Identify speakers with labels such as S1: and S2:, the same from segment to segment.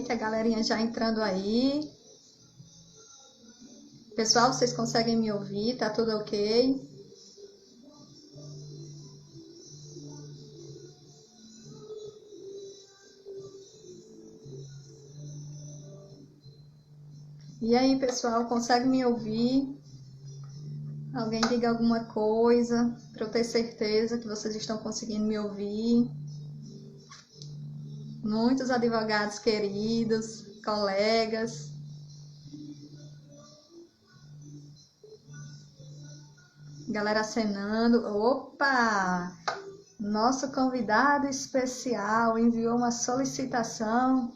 S1: noite, a galerinha já entrando aí. Pessoal, vocês conseguem me ouvir? Tá tudo ok? E aí, pessoal, consegue me ouvir? Alguém diga alguma coisa para eu ter certeza que vocês estão conseguindo me ouvir. Muitos advogados queridos, colegas. Galera acenando. Opa! Nosso convidado especial enviou uma solicitação.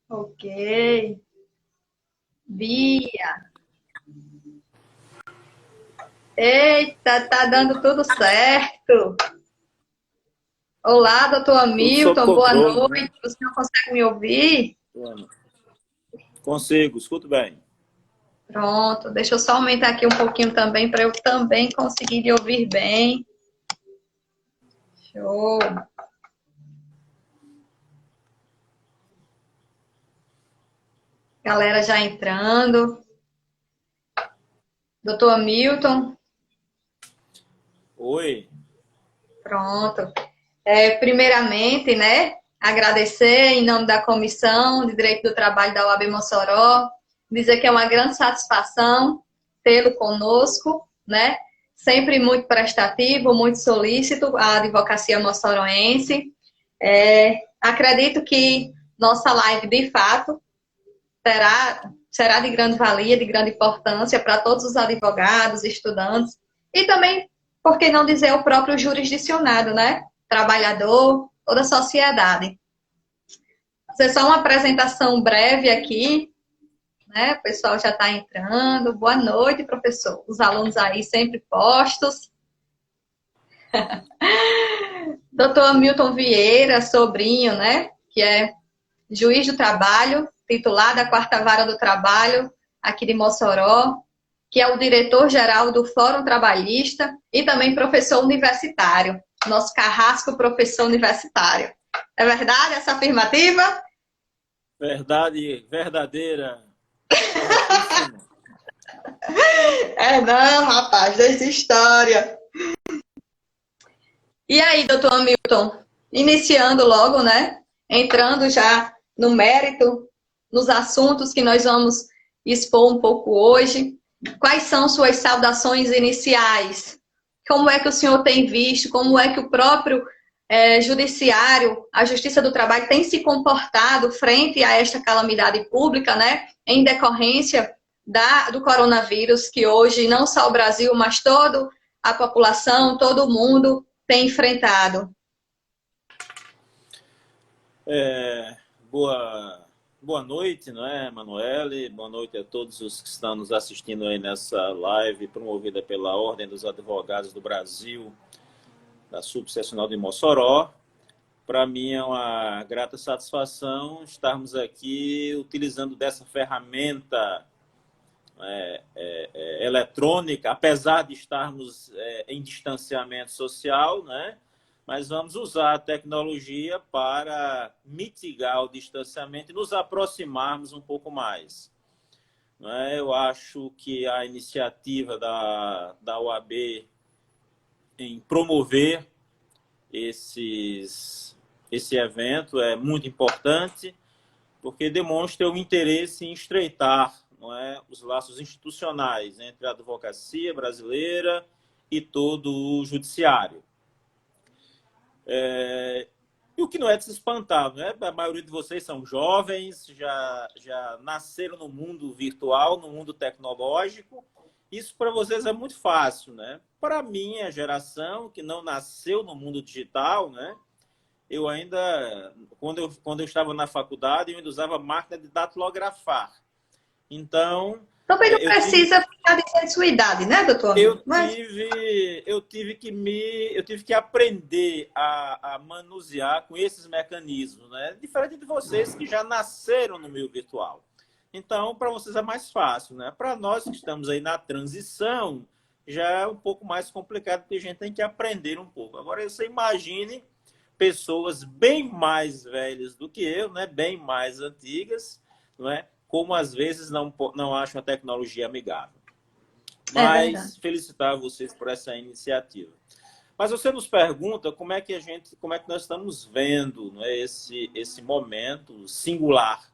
S1: Ok. Bia. Eita, tá dando tudo certo. Olá, doutor
S2: Tudo sob
S1: Hamilton, boa
S2: controle, né?
S1: noite. O senhor consegue me ouvir?
S2: Consigo, escuto bem.
S1: Pronto, deixa eu só aumentar aqui um pouquinho também para eu também conseguir lhe ouvir bem. Show. Galera já entrando. Doutor Hamilton.
S2: Oi.
S1: Pronto. Primeiramente, né, agradecer em nome da Comissão de Direito do Trabalho da UAB Mossoró, dizer que é uma grande satisfação tê-lo conosco, né, sempre muito prestativo, muito solícito à advocacia moçoroense. Acredito que nossa live, de fato, será de grande valia, de grande importância para todos os advogados, estudantes e também, por que não dizer, o próprio jurisdicionado, né? Trabalhador, toda a sociedade. Fazer só uma apresentação breve aqui, né? O pessoal já está entrando. Boa noite, professor. Os alunos aí sempre postos. Doutor Hamilton Vieira, sobrinho, né? Que é juiz do trabalho, titular da Quarta Vara do Trabalho, aqui de Mossoró, que é o diretor-geral do Fórum Trabalhista e também professor universitário. Nosso carrasco professor universitário. É verdade essa afirmativa?
S2: Verdade verdadeira. Corretíssimo.
S1: Não, rapaz, dessa história. E aí, doutor Hamilton, iniciando logo, né? Entrando já no mérito, nos assuntos que nós vamos expor um pouco hoje. Quais são suas saudações iniciais? Como é que o senhor tem visto? Como é que o próprio judiciário, a Justiça do Trabalho, tem se comportado frente a esta calamidade pública, né? Em decorrência do coronavírus, que hoje não só o Brasil, mas toda a população, todo o mundo tem enfrentado.
S2: Boa noite, não é, Manoele? Boa noite a todos os que estão nos assistindo aí nessa live promovida pela Ordem dos Advogados do Brasil, da Subsecional de Mossoró. Para mim é uma grata satisfação estarmos aqui utilizando dessa ferramenta eletrônica, apesar de estarmos em distanciamento social, né? Mas vamos usar a tecnologia para mitigar o distanciamento e nos aproximarmos um pouco mais. Eu acho que a iniciativa da OAB em promover esse evento é muito importante, porque demonstra o interesse em estreitar, não é, os laços institucionais entre a advocacia brasileira e todo o judiciário. E o que não é de se espantar, né? A maioria de vocês são jovens, já nasceram no mundo virtual, no mundo tecnológico. Isso para vocês é muito fácil, né? Para a minha geração, que não nasceu no mundo digital, né? Eu ainda, quando eu estava na faculdade, eu ainda usava máquina de datilografar. Então,
S1: Também não precisa ficar dizendo sua idade, né, doutor?
S2: eu tive que aprender a manusear com esses mecanismos, né? Diferente de vocês que já nasceram no meio virtual. Então, para vocês é mais fácil, né? Para nós que estamos aí na transição, já é um pouco mais complicado, porque a gente tem que aprender um pouco. Agora, você imagine pessoas bem mais velhas do que eu, né? Bem mais antigas, não é? Como às vezes não acham a tecnologia amigável.
S1: É verdade.
S2: Mas felicitar vocês por essa iniciativa. Mas você nos pergunta como é que nós estamos vendo, né, esse momento singular,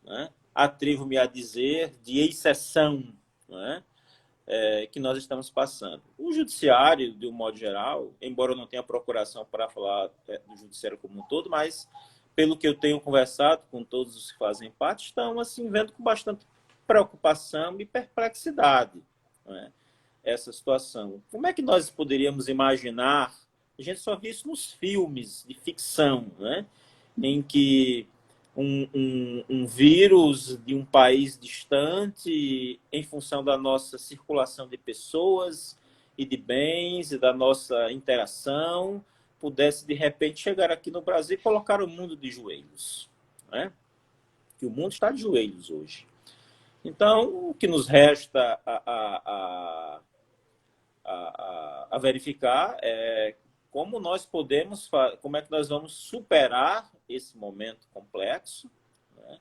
S2: né? Atrevo-me a dizer de exceção, né, que nós estamos passando. O judiciário, de um modo geral, embora eu não tenha procuração para falar do judiciário como um todo, mas pelo que eu tenho conversado com todos os que fazem parte, estão assim vendo com bastante preocupação e perplexidade, né, essa situação. Como é que nós poderíamos imaginar? A gente só vê isso nos filmes de ficção, né? Em que um vírus de um país distante, em função da nossa circulação de pessoas e de bens e da nossa interação, pudesse de repente chegar aqui no Brasil e colocar o mundo de joelhos, né? Que o mundo está de joelhos hoje. Então, o que nos resta a verificar como nós podemos, como é que nós vamos superar esse momento complexo, né?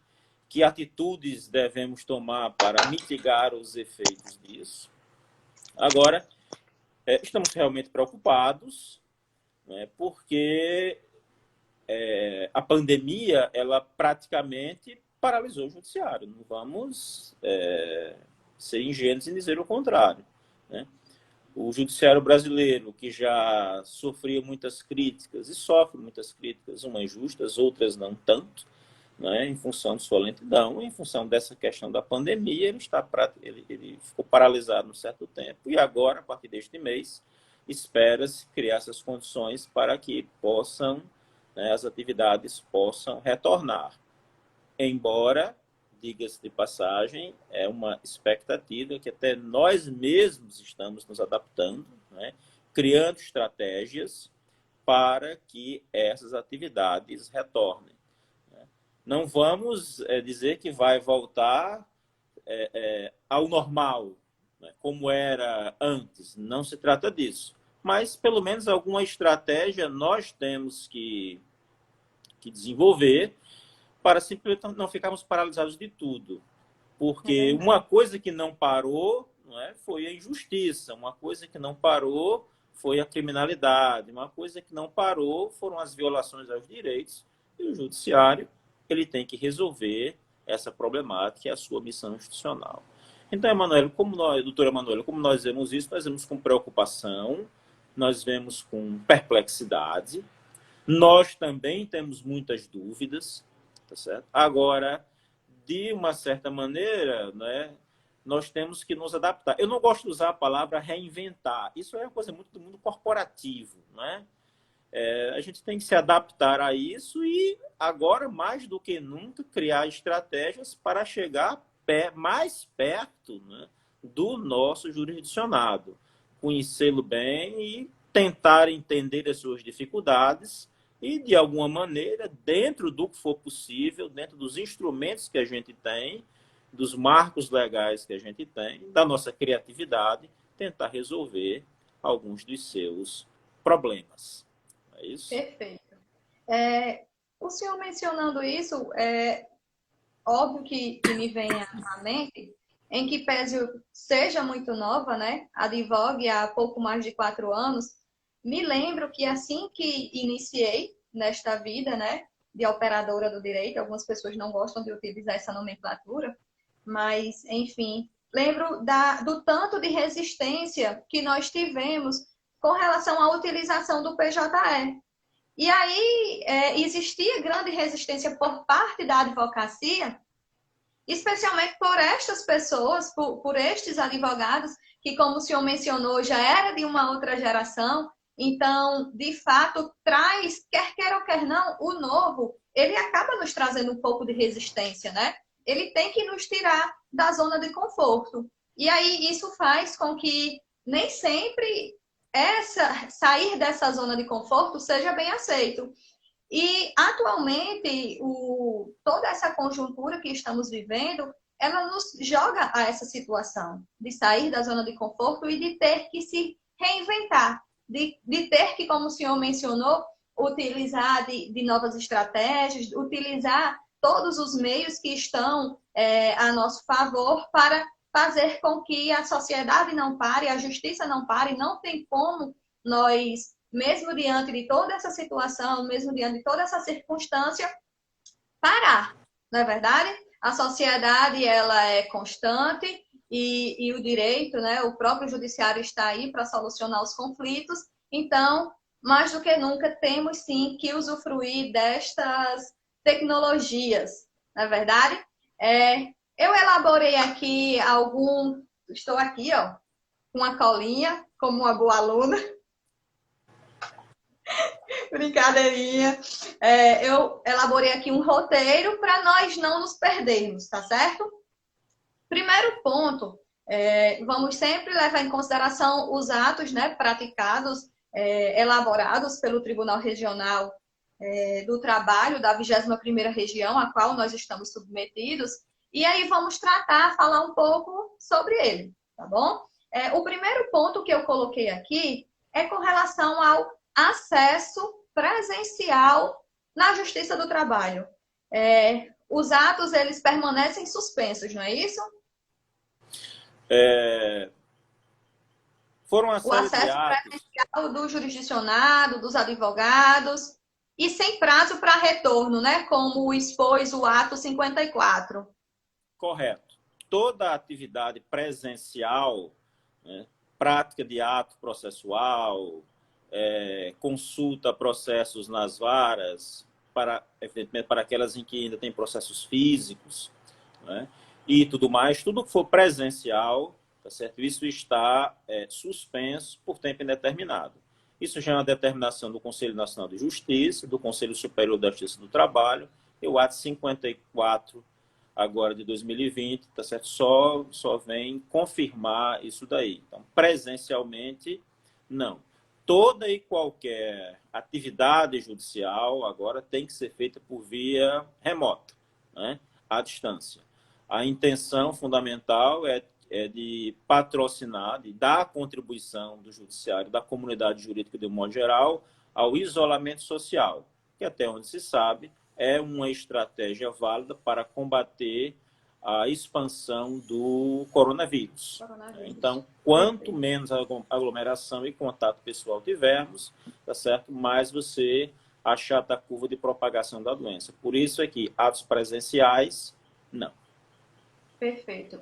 S2: Que atitudes devemos tomar para mitigar os efeitos disso. Agora, estamos realmente preocupados, né? Porque a pandemia, ela praticamente paralisou o judiciário. Não vamos ser ingênuos em dizer o contrário, né? O judiciário brasileiro, que já sofria muitas críticas e sofre muitas críticas, umas justas, outras não tanto, né, em função de sua lentidão, em função dessa questão da pandemia, ele ficou paralisado um certo tempo e agora, a partir deste mês, espera-se criar essas condições para que possam, né, as atividades possam retornar. Embora, diga-se de passagem, é uma expectativa que até nós mesmos estamos nos adaptando, né? Criando estratégias para que essas atividades retornem, né? Não vamos dizer que vai voltar ao normal, né, como era antes. Não se trata disso. Mas, pelo menos, alguma estratégia nós temos que desenvolver para simplesmente não ficarmos paralisados de tudo. Porque uma coisa que não parou, não é, foi a injustiça, uma coisa que não parou foi a criminalidade, uma coisa que não parou foram as violações aos direitos, e o judiciário ele tem que resolver essa problemática, é a sua missão institucional. Então, Emanuel, doutora Emanuela, como nós vemos isso, nós vemos com preocupação, nós vemos com perplexidade, nós também temos muitas dúvidas, tá certo? Agora, de uma certa maneira, né, nós temos que nos adaptar. Eu não gosto de usar a palavra reinventar. Isso é uma coisa muito do mundo corporativo, né? A gente tem que se adaptar a isso e, agora, mais do que nunca, criar estratégias para chegar mais perto, né, do nosso jurisdicionado, conhecê-lo bem e tentar entender as suas dificuldades e, de alguma maneira, dentro do que for possível, dentro dos instrumentos que a gente tem, dos marcos legais que a gente tem, da nossa criatividade, tentar resolver alguns dos seus problemas. É isso?
S1: Perfeito. O senhor mencionando isso, óbvio que me vem à mente, em que pese eu seja muito nova, né? Advogue há pouco mais de 4 anos, me lembro que assim que iniciei nesta vida, né, de operadora do direito, algumas pessoas não gostam de utilizar essa nomenclatura, mas, enfim, lembro do tanto de resistência que nós tivemos com relação à utilização do PJE. E aí existia grande resistência por parte da advocacia, especialmente por estas pessoas, por estes advogados, que, como o senhor mencionou, já era de uma outra geração. Então, de fato, traz, quer queira ou quer não, o novo, ele acaba nos trazendo um pouco de resistência, né? Ele tem que nos tirar da zona de conforto. E aí isso faz com que nem sempre sair dessa zona de conforto seja bem aceito. E, atualmente, toda essa conjuntura que estamos vivendo ela nos joga a essa situação de sair da zona de conforto e de ter que se reinventar, de ter que, como o senhor mencionou, utilizar de novas estratégias, utilizar todos os meios que estão a nosso favor para fazer com que a sociedade não pare, a justiça não pare. Não tem como nós, mesmo diante de toda essa situação, mesmo diante de toda essa circunstância, parar, não é verdade? A sociedade, ela é constante e o direito, né, o próprio judiciário está aí para solucionar os conflitos. Então, mais do que nunca, temos sim que usufruir destas tecnologias, não é verdade? Eu elaborei aqui estou aqui, ó, com uma colinha, como uma boa aluna. Brincadeirinha. Eu elaborei aqui um roteiro para nós não nos perdermos, tá certo? Primeiro ponto, vamos sempre levar em consideração os atos, né, praticados, elaborados pelo Tribunal Regional do Trabalho da 21ª Região, a qual nós estamos submetidos, e aí vamos falar um pouco sobre ele, tá bom? O primeiro ponto que eu coloquei aqui é com relação ao acesso presencial na Justiça do Trabalho. Os atos, eles permanecem suspensos, não é isso?
S2: Foram uma série de
S1: acesso
S2: atos.
S1: presencial do jurisdicionado, dos advogados, e sem prazo para retorno, né? Como expôs o ato 54.
S2: Correto. Toda atividade presencial, né, prática de ato processual, consulta processos nas varas, evidentemente para aquelas em que ainda tem processos físicos, né, e tudo mais, tudo que for presencial, tá certo? Isso está suspenso por tempo indeterminado. Isso já é uma determinação do Conselho Nacional de Justiça, do Conselho Superior da Justiça do Trabalho, e o ato 54 agora de 2020, tá certo? Só vem confirmar isso daí. Então, presencialmente, não. Toda e qualquer atividade judicial agora tem que ser feita por via remota, né? À distância. A intenção fundamental é de patrocinar, de dar contribuição do judiciário, da comunidade jurídica de um modo geral, ao isolamento social, que até onde se sabe é uma estratégia válida para combater a expansão do coronavírus. Então, quanto menos aglomeração e contato pessoal tivermos, tá certo? Mais você achata a curva de propagação da doença. Por isso é que atos presenciais, não.
S1: Perfeito.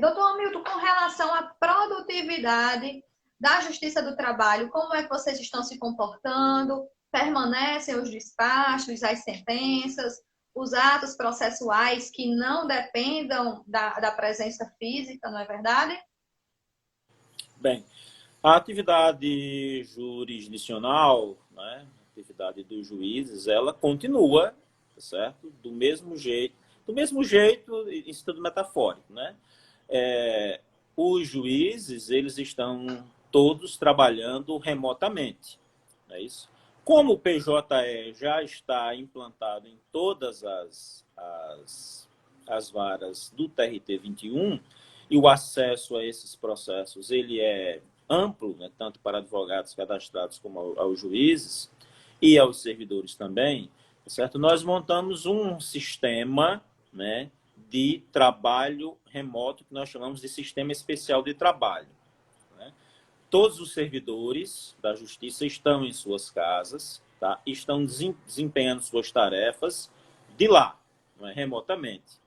S1: Doutor Hamilton, com relação à produtividade da Justiça do Trabalho, como é que vocês estão se comportando? Permanecem os despachos, as sentenças, os atos processuais que não dependam da presença física, não é verdade?
S2: Bem, a atividade jurisdicional, né, a atividade dos juízes, ela continua, tá certo? Do mesmo jeito, em sentido metafórico, né? Os juízes, eles estão todos trabalhando remotamente, não é isso? Como o PJE já está implantado em todas as varas do TRT 21 e o acesso a esses processos ele é amplo, né, tanto para advogados cadastrados como aos juízes e aos servidores também, certo? Nós montamos um sistema, né, de trabalho remoto que nós chamamos de Sistema Especial de Trabalho. Né? Todos os servidores da Justiça estão em suas casas, tá? Estão desempenhando suas tarefas de lá, não é? Remotamente.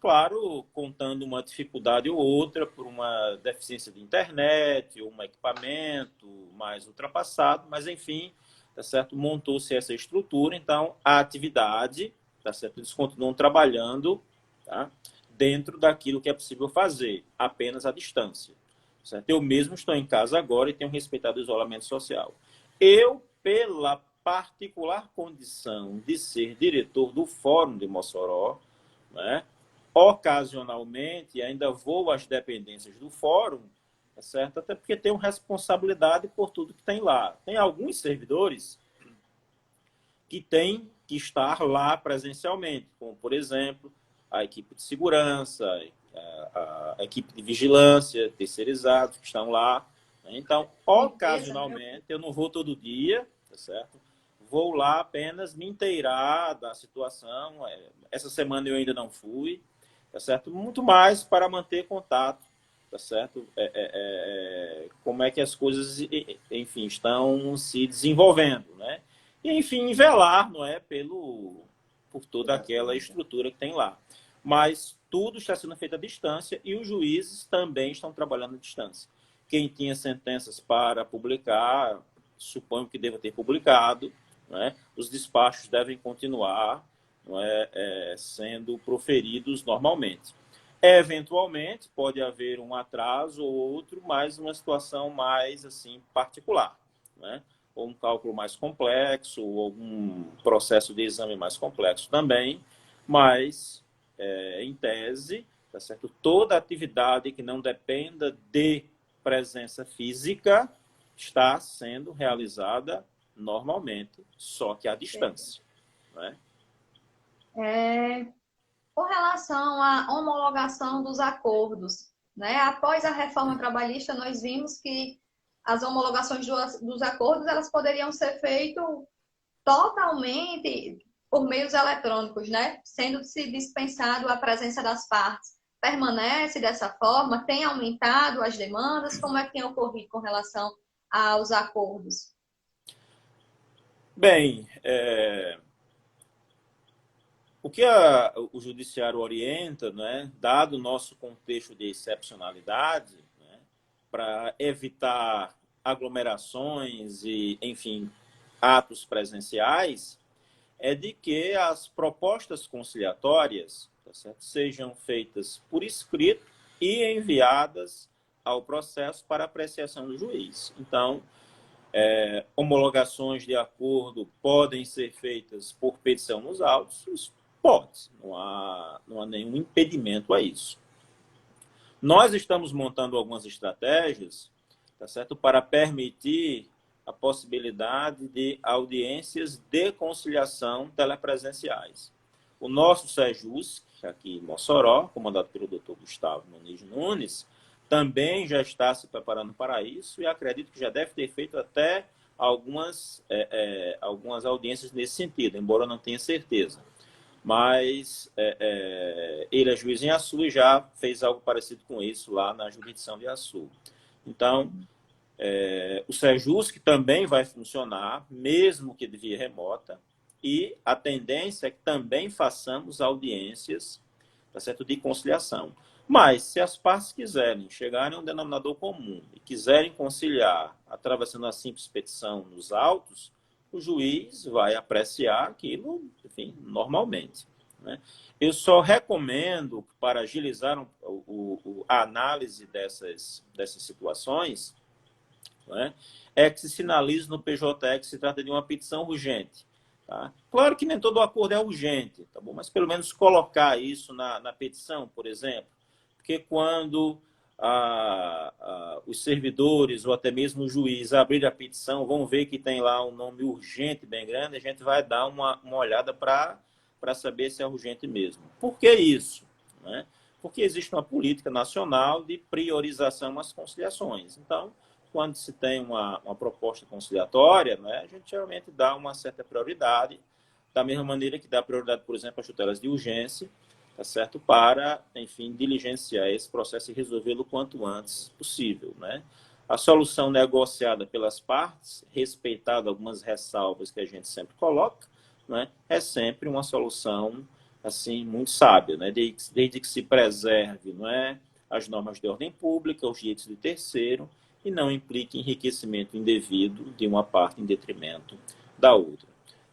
S2: Claro, contando uma dificuldade ou outra por uma deficiência de internet, ou um equipamento mais ultrapassado, mas enfim, tá certo? Montou-se essa estrutura, então a atividade, tá certo? Eles continuam trabalhando, tá? Dentro daquilo que é possível fazer, apenas à distância. Certo? Eu mesmo estou em casa agora e tenho respeitado o isolamento social. Eu, pela particular condição de ser diretor do Fórum de Mossoró, né, ocasionalmente ainda vou às dependências do Fórum, tá certo? Até porque tenho responsabilidade por tudo que tem lá. Tem alguns servidores que têm que estar lá presencialmente, como, por exemplo, a equipe de segurança, a equipe de vigilância, terceirizados que estão lá. Então, ocasionalmente, eu não vou todo dia, tá certo? Vou lá apenas me inteirar da situação. Essa semana eu ainda não fui, tá certo? Muito mais para manter contato, tá certo? Como é que as coisas, enfim, estão se desenvolvendo, né? E, enfim, velar, não é, por toda aquela estrutura que tem lá. Mas tudo está sendo feito à distância e os juízes também estão trabalhando à distância. Quem tinha sentenças para publicar, suponho que deva ter publicado, né? Os despachos devem continuar, não é, sendo proferidos normalmente. Eventualmente, pode haver um atraso ou outro, mas uma situação mais assim particular, né? Ou um cálculo mais complexo, ou algum processo de exame mais complexo também, mas, em tese, tá certo? Toda atividade que não dependa de presença física está sendo realizada normalmente, só que à distância, né?
S1: Com relação à homologação dos acordos, né? Após a reforma trabalhista, nós vimos que as homologações dos acordos elas poderiam ser feitas totalmente por meios eletrônicos, né? Sendo-se dispensado a presença das partes. Permanece dessa forma? Tem aumentado as demandas? Como é que tem ocorrido com relação aos acordos?
S2: Bem, o que o judiciário orienta, né, dado o nosso contexto de excepcionalidade, né, para evitar aglomerações e, enfim, atos presenciais, é de que as propostas conciliatórias, tá certo, sejam feitas por escrito e enviadas ao processo para apreciação do juiz. Então, homologações de acordo podem ser feitas por petição nos autos? Pode, não há nenhum impedimento a isso. Nós estamos montando algumas estratégias, tá certo, para permitir a possibilidade de audiências de conciliação telepresenciais. O nosso SEJUSC, aqui em Mossoró, comandado pelo Dr. Gustavo Muniz Nunes, também já está se preparando para isso e acredito que já deve ter feito até algumas audiências nesse sentido, embora eu não tenha certeza. Mas ele é juiz em Açu e já fez algo parecido com isso lá na jurisdição de Açu. Então, o SEJUSC também vai funcionar, mesmo que de via remota, e a tendência é que também façamos audiências, tá certo, de conciliação. Mas, se as partes quiserem chegarem a um denominador comum e quiserem conciliar atravessando a simples petição nos autos, o juiz vai apreciar aquilo, enfim, normalmente, né? Eu só recomendo, para agilizar a análise dessas situações, né, é que se sinalize no PJE que se trata de uma petição urgente. Tá? Claro que nem todo acordo é urgente, tá bom? Mas pelo menos colocar isso na petição, por exemplo, porque quando os servidores ou até mesmo o juiz abrir a petição, vão ver que tem lá um nome urgente bem grande, a gente vai dar uma olhada para saber se é urgente mesmo. Por que isso? Né? Porque existe uma política nacional de priorização às conciliações. Então, quando se tem uma proposta conciliatória, né, a gente geralmente dá uma certa prioridade, da mesma maneira que dá prioridade, por exemplo, às tutelas de urgência, tá certo? Para, enfim, diligenciar esse processo e resolvê-lo o quanto antes possível, né? A solução negociada pelas partes, respeitado algumas ressalvas que a gente sempre coloca, né, é sempre uma solução assim muito sábia, né? Desde que se preserve, não é, as normas de ordem pública, os direitos de terceiro e não implique enriquecimento indevido de uma parte em detrimento da outra.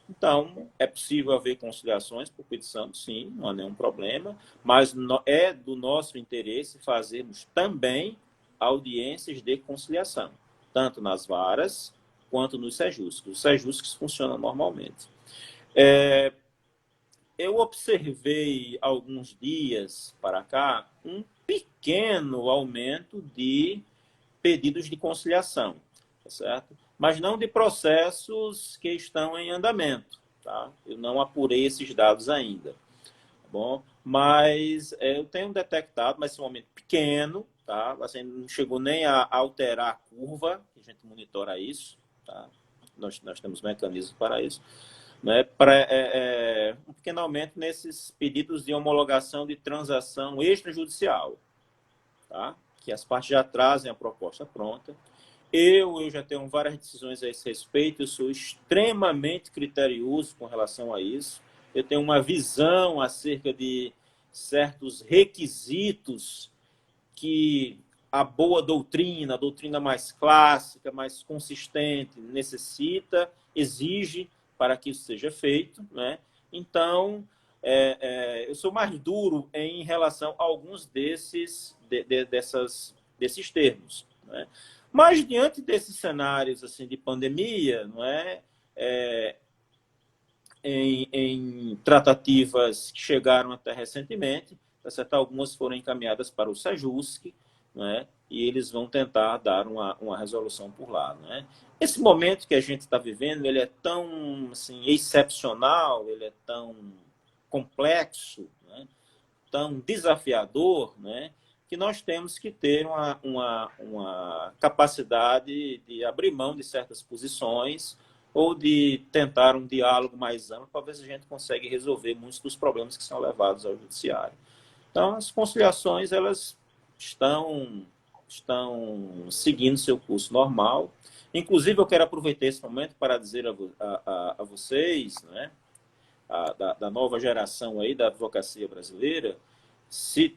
S2: Então, é possível haver conciliações por petição, sim, não há nenhum problema, mas é do nosso interesse fazermos também audiências de conciliação, tanto nas varas quanto nos SEJUSCs. Os SEJUSCs funcionam normalmente. Eu observei, alguns dias para cá, um pequeno aumento de pedidos de conciliação, tá certo? Mas não de processos que estão em andamento, tá? Eu não apurei esses dados ainda, tá bom? Mas eu tenho detectado, mas esse momento pequeno, tá? Assim, não chegou nem a alterar a curva, a gente monitora isso, tá? Nós temos mecanismos para isso, né? Um pequeno aumento nesses pedidos de homologação de transação extrajudicial, tá? Que as partes já trazem a proposta pronta. Eu já tenho várias decisões a esse respeito, eu sou extremamente criterioso com relação a isso. Eu tenho uma visão acerca de certos requisitos que a boa doutrina, a doutrina mais clássica, mais consistente, necessita, exige para que isso seja feito, né? Então, eu sou mais duro em relação a alguns desses termos, né? Mas, diante desses cenários assim, de pandemia, não é? Em tratativas que chegaram até recentemente, tá certo? Algumas foram encaminhadas para o SEJUSC, né? E eles vão tentar dar uma resolução por lá, né? Esse momento que a gente está vivendo, ele é tão assim, excepcional, ele é tão complexo, né? Tão desafiador, né? Que nós temos que ter uma capacidade de abrir mão de certas posições ou de tentar um diálogo mais amplo para ver se a gente consegue resolver muitos dos problemas que são levados ao judiciário. Então, as conciliações, elas estão seguindo seu curso normal. Inclusive, eu quero aproveitar esse momento para dizer a vocês, né, da nova geração aí da advocacia brasileira, se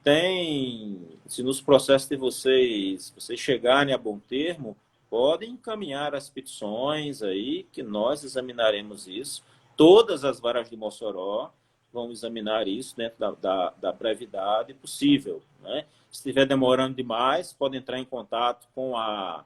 S2: nos processos de vocês chegarem a bom termo, podem encaminhar as petições aí, que nós examinaremos isso. Todas as varas de Mossoró vão examinar isso dentro da brevidade possível, né? Se estiver demorando demais, pode entrar em contato com a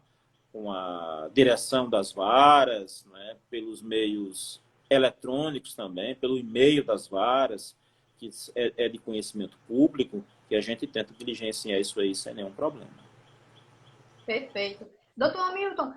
S2: direção das varas, né? Pelos meios eletrônicos também, pelo e-mail das varas, que é de conhecimento público, que a gente tenta diligenciar isso aí sem nenhum problema.
S1: Perfeito. Doutor Hamilton,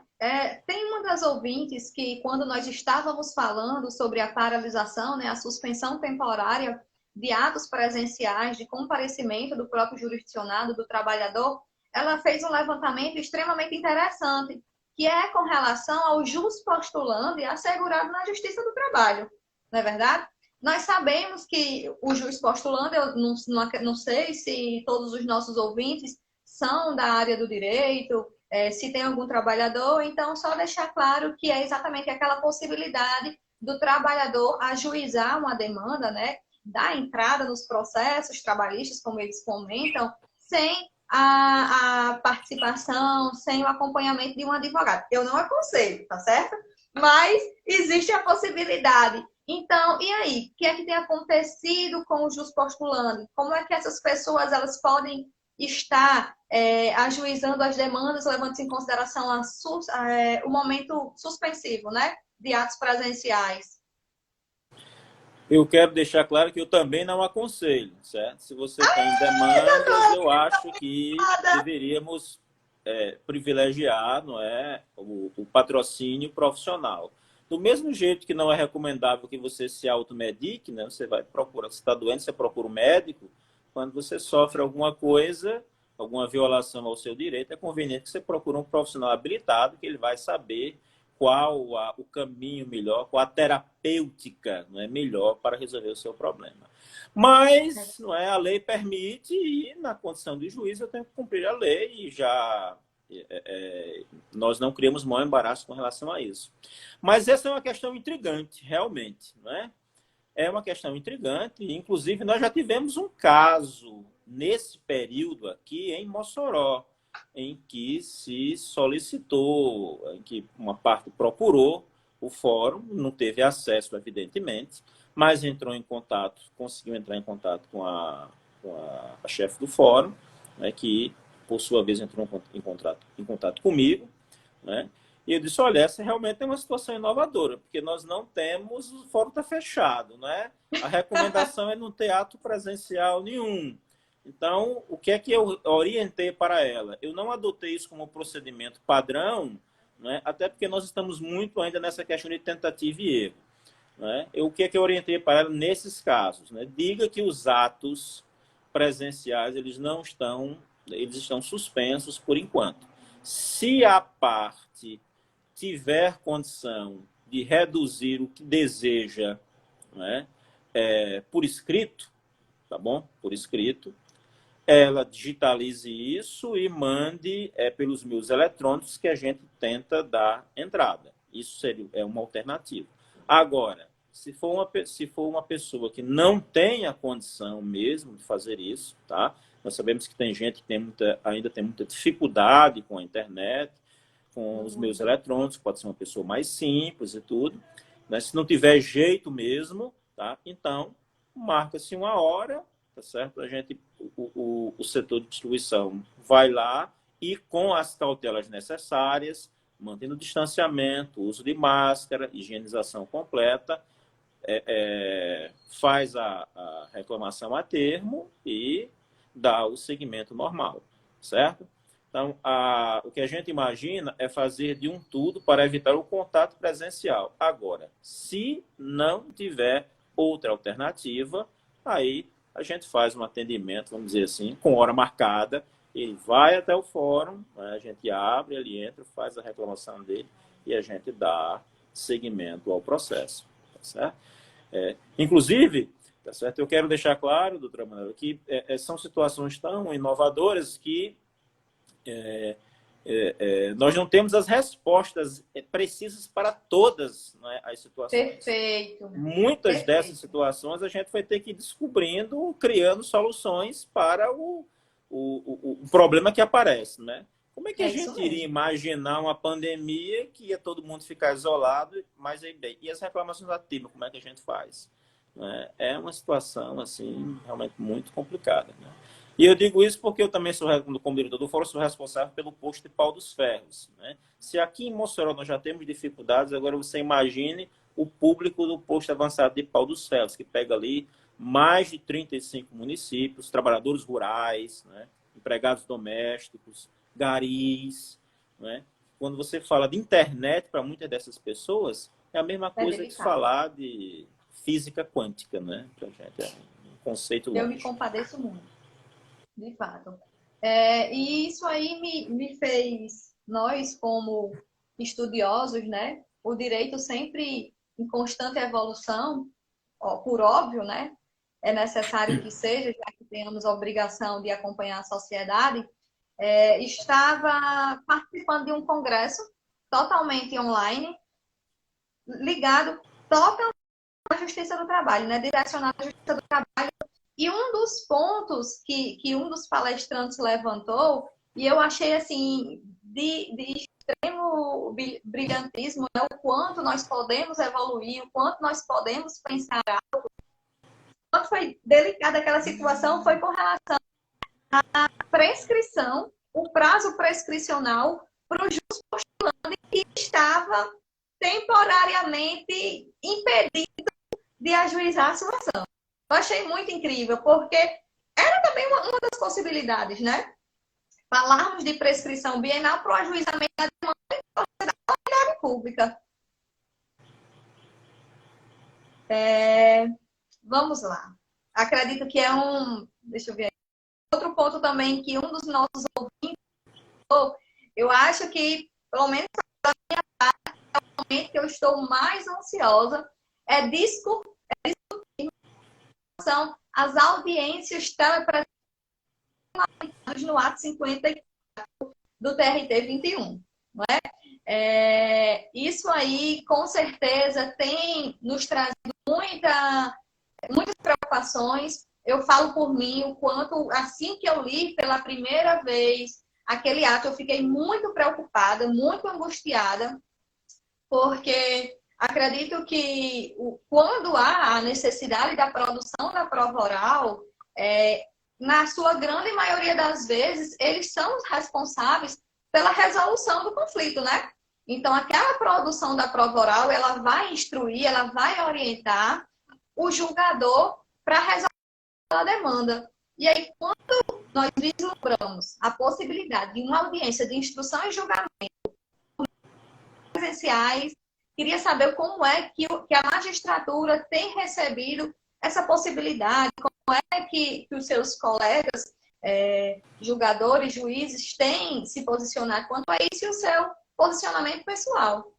S1: tem uma das ouvintes que, quando nós estávamos falando sobre a paralisação, né, a suspensão temporária de atos presenciais, de comparecimento do próprio jurisdicionado, do trabalhador, ela fez um levantamento extremamente interessante, que é com relação ao juspostulando e assegurado na Justiça do Trabalho, não é verdade? Nós sabemos que o juiz postulando, eu não sei se todos os nossos ouvintes são da área do direito, se tem algum trabalhador, então só deixar claro que é exatamente aquela possibilidade do trabalhador ajuizar uma demanda, né, dar entrada nos processos trabalhistas, como eles comentam, sem a participação, sem o acompanhamento de um advogado. Eu não aconselho, tá certo? Mas existe a possibilidade. Então, e aí? O que é que tem acontecido com os postulantes? Como é que essas pessoas elas podem estar ajuizando as demandas, levando em consideração o momento suspensivo, né, de atos presenciais?
S2: Eu quero deixar claro que eu também não aconselho, certo? Se você tem demandas, eu acho que deveríamos privilegiar, não é, o patrocínio profissional. Do mesmo jeito que não é recomendável que você se automedique, né? Você vai procurar, se está doente, você procura um médico. Quando você sofre alguma coisa, alguma violação ao seu direito, é conveniente que você procure um profissional habilitado, que ele vai saber qual o caminho melhor, qual a terapêutica, não é, melhor para resolver o seu problema. Mas não é, a lei permite e, na condição de juiz, eu tenho que cumprir a lei e já nós não criamos maior embaraço com relação a isso. Mas essa é uma questão intrigante, realmente, não é? É uma questão intrigante. Inclusive, nós já tivemos um caso nesse período aqui em Mossoró, em que se solicitou, em que uma parte procurou o fórum, não teve acesso, evidentemente, mas entrou em contato, conseguiu entrar em contato com a chefe do fórum, né, que, por sua vez, entrou em contato comigo, né? E eu disse, olha, essa realmente é uma situação inovadora, porque nós não temos, o fórum está fechado, né? A recomendação é não ter ato presencial nenhum. Então, o que é que eu orientei para ela? Eu não adotei isso como procedimento padrão, né? Até porque nós estamos muito ainda nessa questão de tentativa e erro. né? O que é que eu orientei para ela nesses casos? Né? Diga que os atos presenciais eles estão suspensos por enquanto. Se a parte tiver condição de reduzir o que deseja, né, por escrito, tá bom? Por escrito, ela digitalize isso e mande pelos meios eletrônicos que a gente tenta dar entrada. Isso é uma alternativa. Agora, se for uma pessoa que não tem a condição mesmo de fazer isso, tá? Nós sabemos que tem gente que ainda tem muita dificuldade com a internet, com os meios eletrônicos, pode ser uma pessoa mais simples e tudo. Mas se não tiver jeito mesmo, tá? Então, marca-se uma hora, tá certo? O setor de distribuição vai lá e, com as cautelas necessárias, mantendo o distanciamento, uso de máscara, higienização completa, faz a reclamação a termo e dá o segmento normal, certo? Então, o que a gente imagina é fazer de um tudo para evitar o contato presencial. Agora, se não tiver outra alternativa, aí a gente faz um atendimento, vamos dizer assim, com hora marcada, ele vai até o fórum, né, a gente abre, ele entra, faz a reclamação dele e a gente dá seguimento ao processo, tá certo? Inclusive, tá certo? Eu quero deixar claro, doutora Manuela, que são situações tão inovadoras que nós não temos as respostas precisas para todas, né, as situações.
S1: Perfeito.
S2: Muitas dessas situações a gente vai ter que ir descobrindo, criando soluções para o problema que aparece, né? Como é que a gente iria imaginar uma pandemia que ia todo mundo ficar isolado, mas aí bem, e as reclamações ativas, como é que a gente faz? É uma situação, assim, realmente muito complicada, né? E eu digo isso porque eu também sou, como diretor do fórum, sou responsável pelo posto de Pau dos Ferros, né? Se aqui em Mossoró nós já temos dificuldades, agora você imagine o público do posto avançado de Pau dos Ferros, que pega ali mais de 35 municípios, trabalhadores rurais, né? Empregados domésticos, garis, né? Quando você fala de internet para muitas dessas pessoas, é a mesma coisa que falar de física quântica, né? Pra gente é um conceito longe.
S1: Eu me compadeço muito, de fato. E isso aí me fez, nós como estudiosos, né? O direito sempre em constante evolução, por óbvio, né? É necessário que seja, já que tenhamos a obrigação de acompanhar a sociedade. Estava participando de um congresso totalmente online, ligado totalmente à Justiça do Trabalho, né? Direcionado à Justiça do Trabalho. E um dos pontos que um dos palestrantes levantou, e eu achei assim, de extremo brilhantismo, né? O quanto nós podemos evoluir, o quanto nós podemos pensar algo. O quanto foi delicada aquela situação foi com relação à prescrição, o prazo prescricional para o juiz postulante que estava temporariamente impedido de ajuizar a sua ação. Eu achei muito incrível, porque era também uma das possibilidades, né? Falarmos de prescrição bienal para o ajuizamento da demanda da unidade pública. Vamos lá. Acredito que deixa eu ver. Outro ponto também que um dos nossos ouvintes, eu acho que, pelo menos da minha parte, é o momento que eu estou mais ansiosa, é discutir as audiências telepresenciais no ato 54 do TRT 21. Não é? Isso aí, com certeza, tem nos trazido muitas preocupações. Eu falo por mim, o quanto, assim que eu li pela primeira vez aquele ato, eu fiquei muito preocupada, muito angustiada, porque acredito que quando há a necessidade da produção da prova oral, na sua grande maioria das vezes, eles são os responsáveis pela resolução do conflito, né? Então, aquela produção da prova oral, ela vai instruir, ela vai orientar o julgador para resolver a demanda. E aí, quando nós vislumbramos a possibilidade de uma audiência de instrução e julgamento presenciais, Queria saber como é que a magistratura tem recebido essa possibilidade, como é que os seus colegas, julgadores, juízes, têm se posicionado quanto a isso e o seu posicionamento pessoal.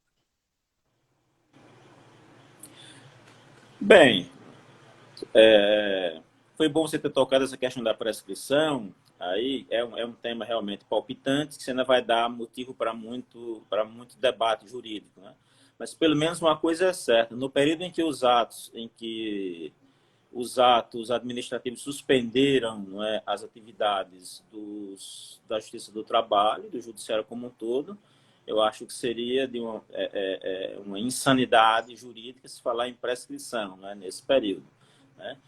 S2: Bem, foi bom você ter tocado essa questão da prescrição. Aí é um tema realmente palpitante, que ainda vai dar motivo para muito debate jurídico, né? Mas pelo menos uma coisa é certa: no período em que os atos administrativos suspenderam, não é, as atividades da Justiça do Trabalho, do Judiciário como um todo, eu acho que seria de uma insanidade jurídica se falar em prescrição, né, nesse período, né?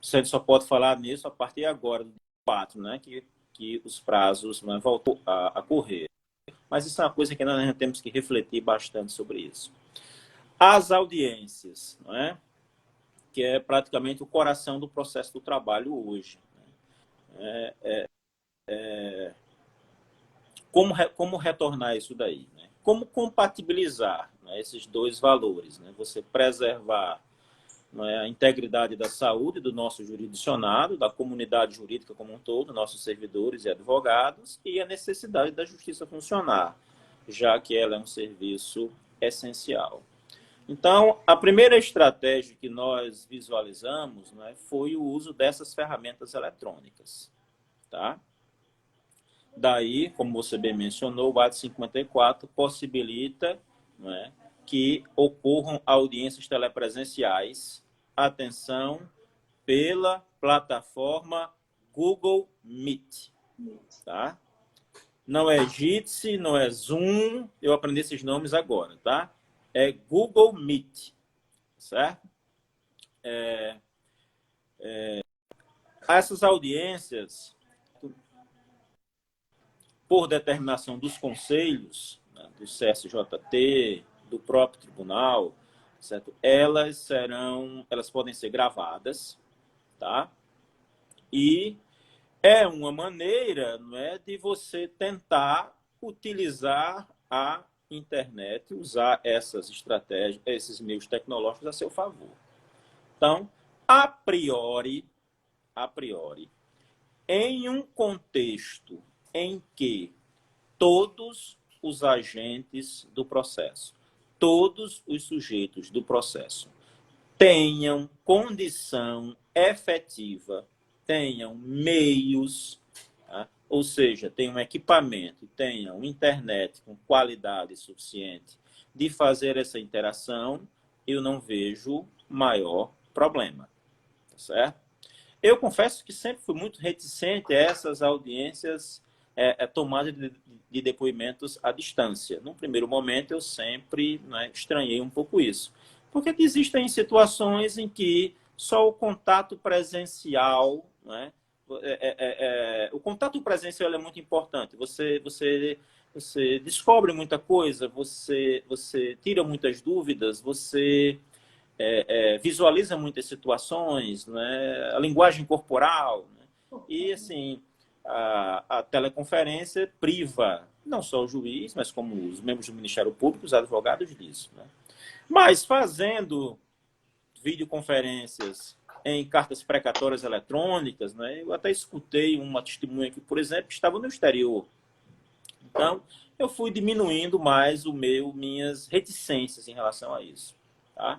S2: Você só pode falar nisso a partir agora do 4, né, que os prazos, né, voltou a correr. Mas isso é uma coisa que nós temos que refletir bastante sobre isso. As audiências, não é? Que é praticamente o coração do processo do trabalho hoje. Como retornar isso daí? Né? Como compatibilizar, né, esses dois valores? Né? Você preservar, né, a integridade da saúde do nosso jurisdicionado, da comunidade jurídica como um todo, nossos servidores e advogados, e a necessidade da justiça funcionar, já que ela é um serviço essencial. Então, a primeira estratégia que nós visualizamos, né, foi o uso dessas ferramentas eletrônicas. Tá? Daí, como você bem mencionou, o ato 54 possibilita, né, que ocorram audiências telepresenciais, atenção, pela plataforma Google Meet. Tá? Não é Jitsi, não é Zoom, eu aprendi esses nomes agora, tá? É Google Meet, certo? Essas audiências, por determinação dos conselhos, né, do CSJT, do próprio tribunal, certo? Elas podem ser gravadas, tá? E é uma maneira, não é, de você tentar utilizar a internet, usar essas estratégias, esses meios tecnológicos a seu favor. Então, a priori, em um contexto em que todos os agentes do processo, todos os sujeitos do processo tenham condição efetiva, tenham meios, tá? Ou seja, tenham equipamento, tenham internet com qualidade suficiente de fazer essa interação, eu não vejo maior problema, tá certo? Eu confesso que sempre fui muito reticente a essas audiências, tomada de depoimentos à distância. Num primeiro momento, eu sempre, né, estranhei um pouco isso. Porque existem situações em que só o contato presencial, né, o contato presencial é muito importante. Você descobre muita coisa, você tira muitas dúvidas, você visualiza muitas situações, né? A linguagem corporal, né? E assim, a teleconferência priva não só o juiz, mas como os membros do Ministério Público, os advogados disso, né? Mas fazendo videoconferências em cartas precatórias eletrônicas, né? Eu até escutei uma testemunha que, por exemplo, estava no exterior. Então, eu fui diminuindo mais minhas reticências em relação a isso, tá?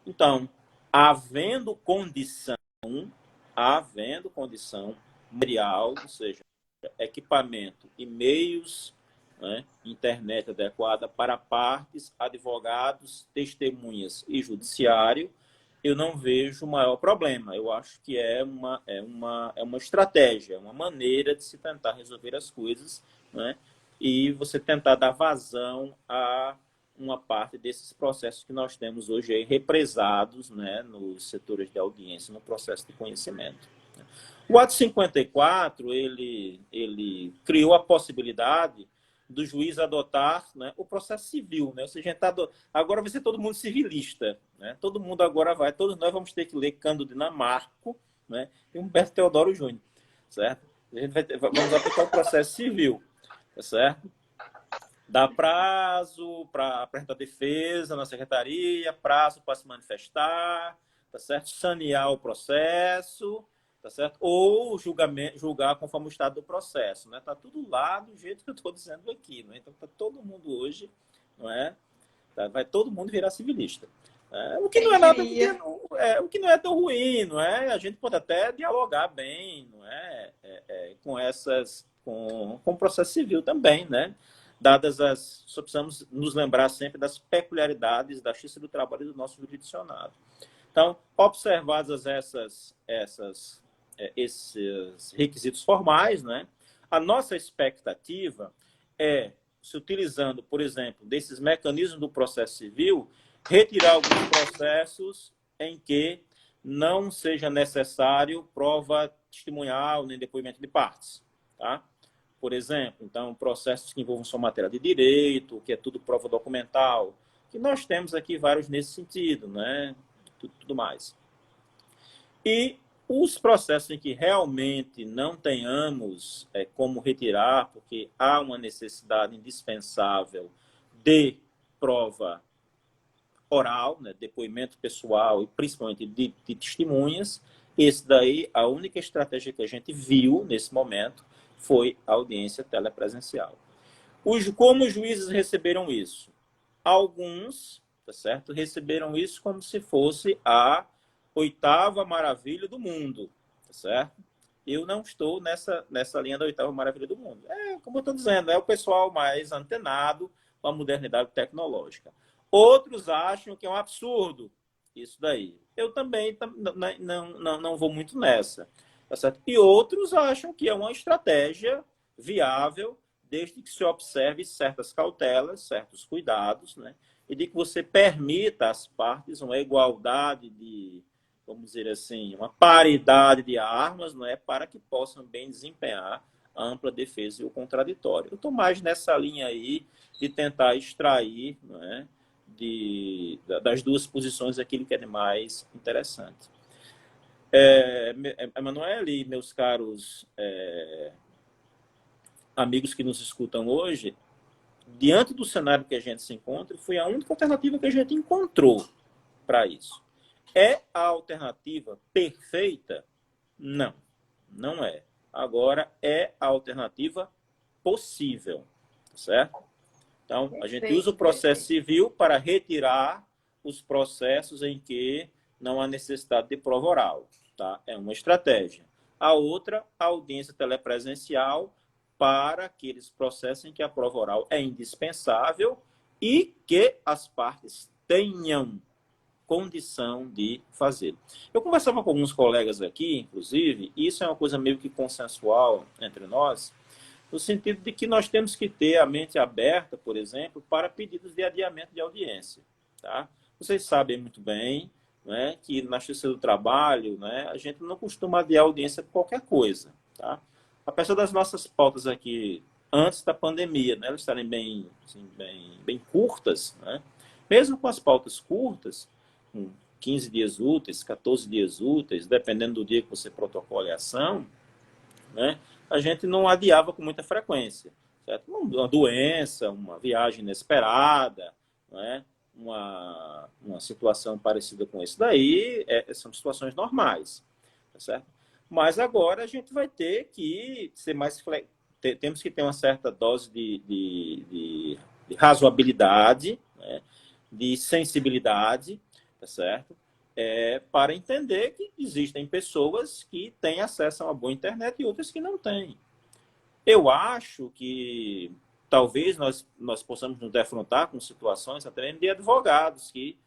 S2: Então, havendo condição material, ou seja, equipamento e meios, né, internet adequada para partes, advogados, testemunhas e judiciário, eu não vejo maior problema. Eu acho que é uma estratégia, uma maneira de se tentar resolver as coisas, né, e você tentar dar vazão a uma parte desses processos que nós temos hoje aí represados, né, nos setores de audiência, no processo de conhecimento. O ato 54, ele criou a possibilidade do juiz adotar, né, o processo civil, né? Ou seja, agora vai ser todo mundo civilista, né? Todo mundo agora todos nós vamos ter que ler Cândido Dinamarco, né, e Humberto Teodoro Júnior, certo? Vamos aplicar o processo civil, tá certo? Dar prazo para apresentar defesa na secretaria, prazo para se manifestar, tá certo? Sanear o processo, tá certo? Ou julgar conforme o estado do processo, né? Tá tudo lá do jeito que eu estou dizendo aqui, né? Então tá todo mundo hoje, não é? Vai todo mundo virar civilista. O que não é nada, o que não é tão ruim, não é? A gente pode até dialogar bem, não é? Com o processo civil também, né? Só precisamos nos lembrar sempre das peculiaridades da Justiça do Trabalho e do nosso jurisdicionado. Então, observadas esses requisitos formais, né? A nossa expectativa é, se utilizando, por exemplo, desses mecanismos do processo civil, retirar alguns processos em que não seja necessário prova testemunhal nem depoimento de partes, tá? Por exemplo, então, processos que envolvam sua matéria de direito, que é tudo prova documental, que nós temos aqui vários nesse sentido, né? Tudo mais. E os processos em que realmente não tenhamos como retirar, porque há uma necessidade indispensável de prova oral, né, depoimento pessoal e principalmente de testemunhas, esse daí, a única estratégia que a gente viu nesse momento foi a audiência telepresencial. Como os juízes receberam isso? Alguns, tá certo, receberam isso como se fosse a oitava maravilha do mundo, tá certo? Eu não estou nessa linha da oitava maravilha do mundo. Como eu estou dizendo, é o pessoal mais antenado com a modernidade tecnológica. Outros acham que é um absurdo isso daí. Eu também não vou muito nessa, tá certo? E outros acham que é uma estratégia viável, desde que se observe certas cautelas, certos cuidados, né? E de que você permita às partes uma igualdade de, vamos dizer assim, uma paridade de armas, não é, para que possam bem desempenhar a ampla defesa e o contraditório. Eu estou mais nessa linha aí de tentar extrair, não é, das duas posições aquilo que é de mais interessante. Emanuel e meus caros amigos que nos escutam hoje, diante do cenário que a gente se encontra, foi a única alternativa que a gente encontrou para isso. É a alternativa perfeita? Não, não é. Agora, é a alternativa possível, certo? Então, a gente usa o processo civil para retirar os processos em que não há necessidade de prova oral, tá? É uma estratégia. A outra, a audiência telepresencial, para aqueles processos em que a prova oral é indispensável e que as partes tenham condição de fazer. Eu conversava com alguns colegas aqui, inclusive, e isso é uma coisa meio que consensual entre nós, no sentido de que nós temos que ter a mente aberta, por exemplo, para pedidos de adiamento de audiência. Tá? Vocês sabem muito bem, né, que na Justiça do Trabalho, né, a gente não costuma adiar audiência por qualquer coisa. Tá? Apesar das nossas pautas aqui antes da pandemia, né, elas estarem bem curtas, né, mesmo com as pautas curtas, 15 dias úteis, 14 dias úteis, dependendo do dia que você protocole a ação, né, a gente não adiava com muita frequência. Certo? Uma doença, uma viagem inesperada, né, uma situação parecida com isso daí, são situações normais. Tá certo? Mas agora a gente vai ter que ser mais temos que ter uma certa dose de razoabilidade, né, de sensibilidade, tá certo? Para entender que existem pessoas que têm acesso a uma boa internet e outras que não têm. Eu acho que talvez nós possamos nos defrontar com situações até mesmo de advogados que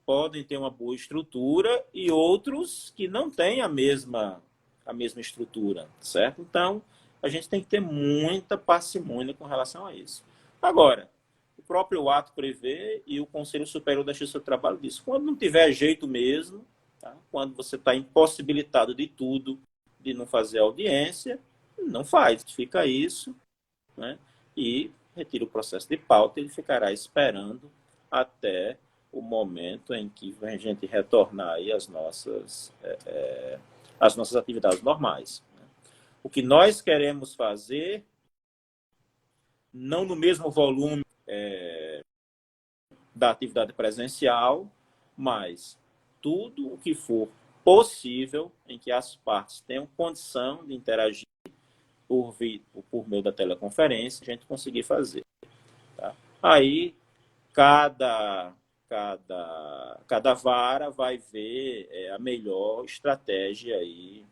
S2: podem ter uma boa estrutura e outros que não têm a mesma estrutura, certo? Então, a gente tem que ter muita parcimônia com relação a isso. Agora, o próprio ato prevê e o Conselho Superior da Justiça do Trabalho diz, quando não tiver jeito mesmo, tá? Quando você está impossibilitado de tudo, de não fazer audiência, não faz, fica isso, né? E retira o processo de pauta, ele ficará esperando até o momento em que a gente retornar aí às nossas atividades normais. Né? O que nós queremos fazer, não no mesmo volume da atividade presencial, mas tudo o que for possível em que as partes tenham condição de interagir por meio da teleconferência, a gente conseguir fazer. Tá? Aí, cada vara vai ver a melhor estratégia aí,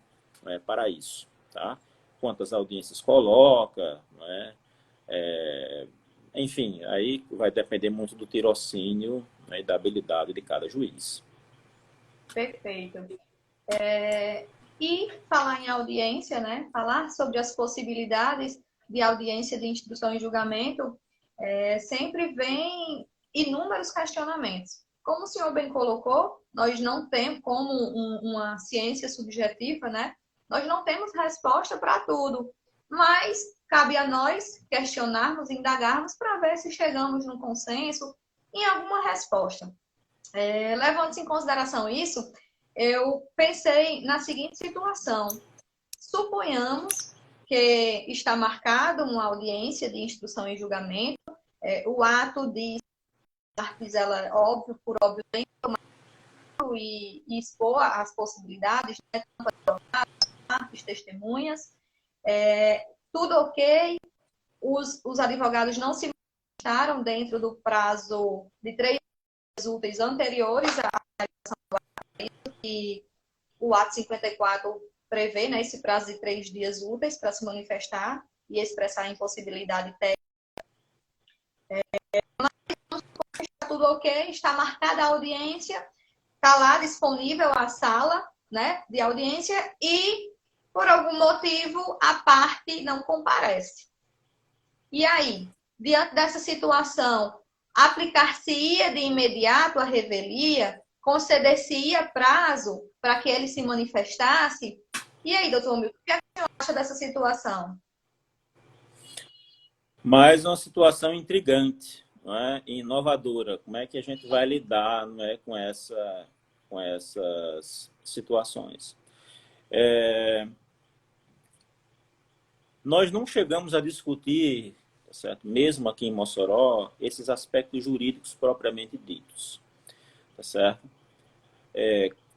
S2: né, para isso. Tá? Quantas audiências coloca, né? Enfim, aí vai depender muito do tirocínio, né, e da habilidade de cada juiz.
S1: Perfeito. E falar em audiência, né? Falar sobre as possibilidades de audiência de instrução e julgamento, sempre vem inúmeros questionamentos. Como o senhor bem colocou, nós não temos, como uma ciência subjetiva, né? Nós não temos resposta para tudo, mas cabe a nós questionarmos, indagarmos para ver se chegamos num consenso em alguma resposta. Levando-se em consideração isso, eu pensei na seguinte situação. Suponhamos que está marcada uma audiência de instrução e julgamento, o ato de partes, ela, óbvio, por óbvio, tem que tomar e expor as possibilidades, né, partes, testemunhas, tudo ok, os advogados não se manifestaram dentro do prazo de 3 dias úteis anteriores à realização que o ato 54 prevê, né, esse prazo de 3 dias úteis para se manifestar e expressar a impossibilidade técnica. Está tudo ok, está marcada a audiência, está lá disponível a sala, né, de audiência e, por algum motivo, a parte não comparece. E aí, diante dessa situação, aplicar-se-ia de imediato a revelia, conceder-se-ia prazo para que ele se manifestasse? E aí, doutor Milton, o que a senhora acha dessa situação?
S2: Mais uma situação intrigante, não é? E inovadora. Como é que a gente vai lidar, não é, com essas situações? Nós não chegamos a discutir, certo? Mesmo aqui em Mossoró, esses aspectos jurídicos propriamente ditos. Tá certo?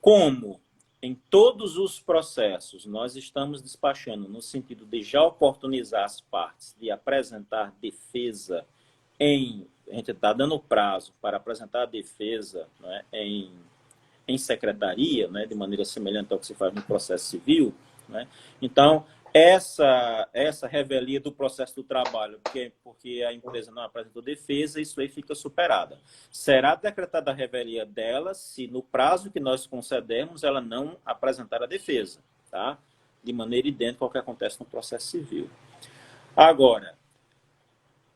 S2: Como em todos os processos nós estamos despachando no sentido de já oportunizar as partes de apresentar defesa a gente está dando prazo para apresentar a defesa, né, em secretaria, né, de maneira semelhante ao que se faz no processo civil, né? Então, essa revelia do processo do trabalho, porque a empresa não apresentou defesa, isso aí fica superada. Será decretada a revelia dela se no prazo que nós concedemos ela não apresentar a defesa, tá? De maneira idêntica ao que acontece no processo civil. Agora,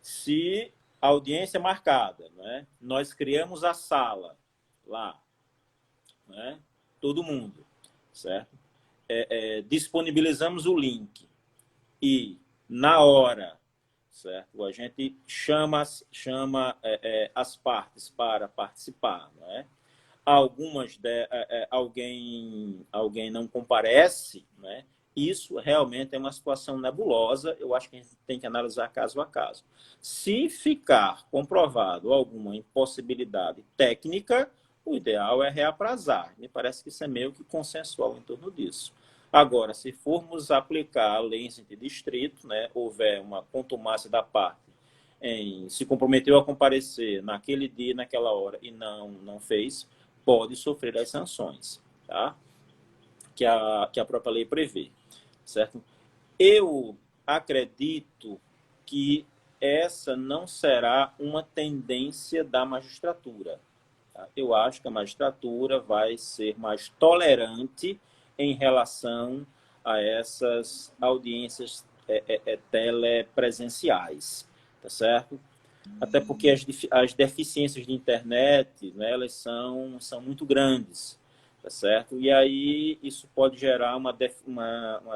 S2: se a audiência é marcada, né, nós criamos a sala lá, né, todo mundo, certo? Disponibilizamos o link e, na hora, certo, a gente chama as partes para participar. Né? Alguém não comparece, né? Isso realmente é uma situação nebulosa, eu acho que a gente tem que analisar caso a caso. Se ficar comprovado alguma impossibilidade técnica, o ideal é reaprazar. Me parece que isso é meio que consensual em torno disso. Agora, se formos aplicar a lei em sentido estrito, né, houver uma contumácia da parte em se comprometeu a comparecer naquele dia, naquela hora e não fez, pode sofrer as sanções, tá? que a própria lei prevê. Certo? Eu acredito que essa não será uma tendência da magistratura. Tá? Eu acho que a magistratura vai ser mais tolerante em relação a essas audiências telepresenciais, tá certo? Até porque as deficiências de internet, né, elas são muito grandes, tá certo? E aí isso pode gerar uma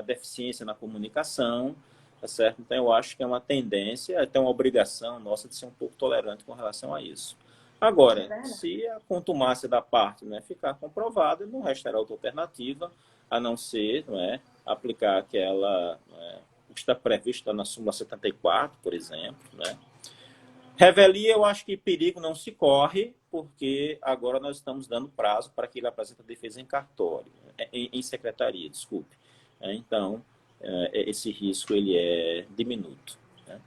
S2: deficiência na comunicação, tá certo? Então eu acho que é uma tendência, até uma obrigação nossa de ser um pouco tolerante com relação a isso. Agora, se a contumácia da parte, né, ficar comprovada, não restará outra alternativa a não ser, não é, aplicar aquela, não é, que está prevista na súmula 74, por exemplo, né? Revelia, eu acho que perigo não se corre, porque agora nós estamos dando prazo para que ele apresente a defesa em cartório, em secretaria, desculpe. Então, esse risco ele é diminuto. Né?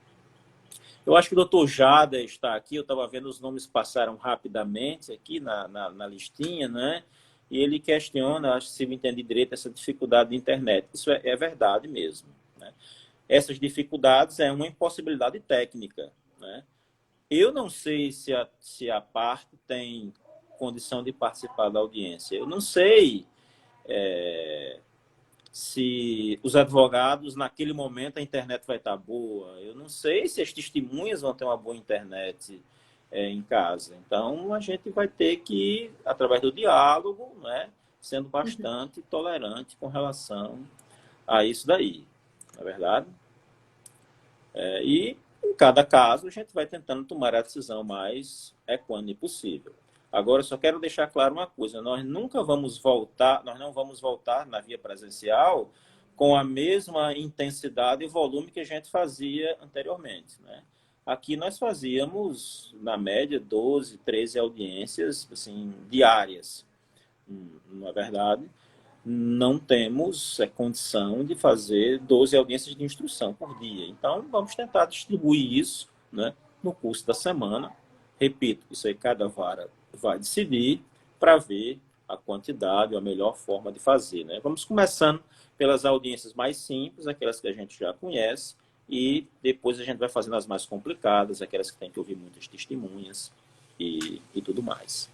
S2: Eu acho que o doutor Jada está aqui, eu estava vendo os nomes passaram rapidamente aqui na listinha, né? E ele questiona, acho que se eu entendi direito, essa dificuldade de internet. Isso é verdade mesmo. Né? Essas dificuldades é uma impossibilidade técnica, né? Eu não sei se a parte tem condição de participar da audiência. Eu não sei se os advogados, naquele momento, a internet vai estar boa. Eu não sei se as testemunhas vão ter uma boa internet em casa. Então, a gente vai ter que, através do diálogo, né, sendo bastante tolerante com relação a isso daí. Não é verdade? E em cada caso, a gente vai tentando tomar a decisão mais equânime possível. Agora, eu só quero deixar claro uma coisa: nós não vamos voltar na via presencial com a mesma intensidade e volume que a gente fazia anteriormente. Né? Aqui nós fazíamos, na média, 12, 13 audiências assim, diárias, não é verdade? Não temos condição de fazer 12 audiências de instrução por dia. Então, vamos tentar distribuir isso, né, no curso da semana. Repito, isso aí cada vara vai decidir para ver a quantidade, a melhor forma de fazer. Né? Vamos começando pelas audiências mais simples, aquelas que a gente já conhece, e depois a gente vai fazendo as mais complicadas, aquelas que tem que ouvir muitas testemunhas e tudo mais.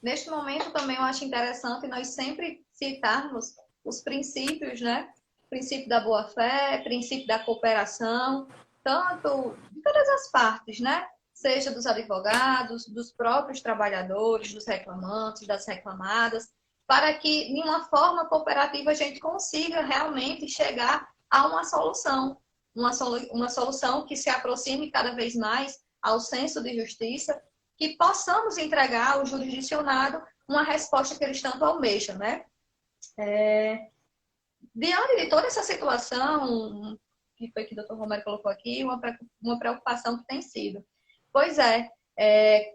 S1: Neste momento também eu acho interessante nós sempre citarmos os princípios, né? O princípio da boa-fé, princípio da cooperação, tanto de todas as partes, né? Seja dos advogados, dos próprios trabalhadores, dos reclamantes, das reclamadas, para que, de uma forma cooperativa, a gente consiga realmente chegar a uma solução. Uma solução que se aproxime cada vez mais ao senso de justiça, que possamos entregar ao jurisdicionado uma resposta que eles tanto almejam, né? Diante de toda essa situação, que foi que o doutor Romero colocou aqui, uma preocupação que tem sido. Pois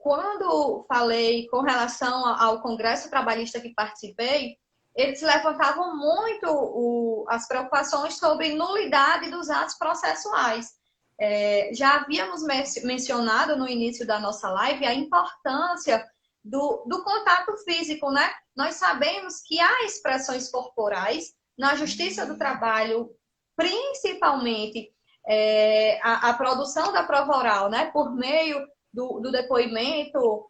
S1: quando falei com relação ao Congresso Trabalhista que participei, eles levantavam muito as preocupações sobre nulidade dos atos processuais. Já havíamos mencionado no início da nossa live a importância do contato físico, né? Nós sabemos que há expressões corporais na Justiça do Trabalho, principalmente a produção da prova oral, né? Por meio do depoimento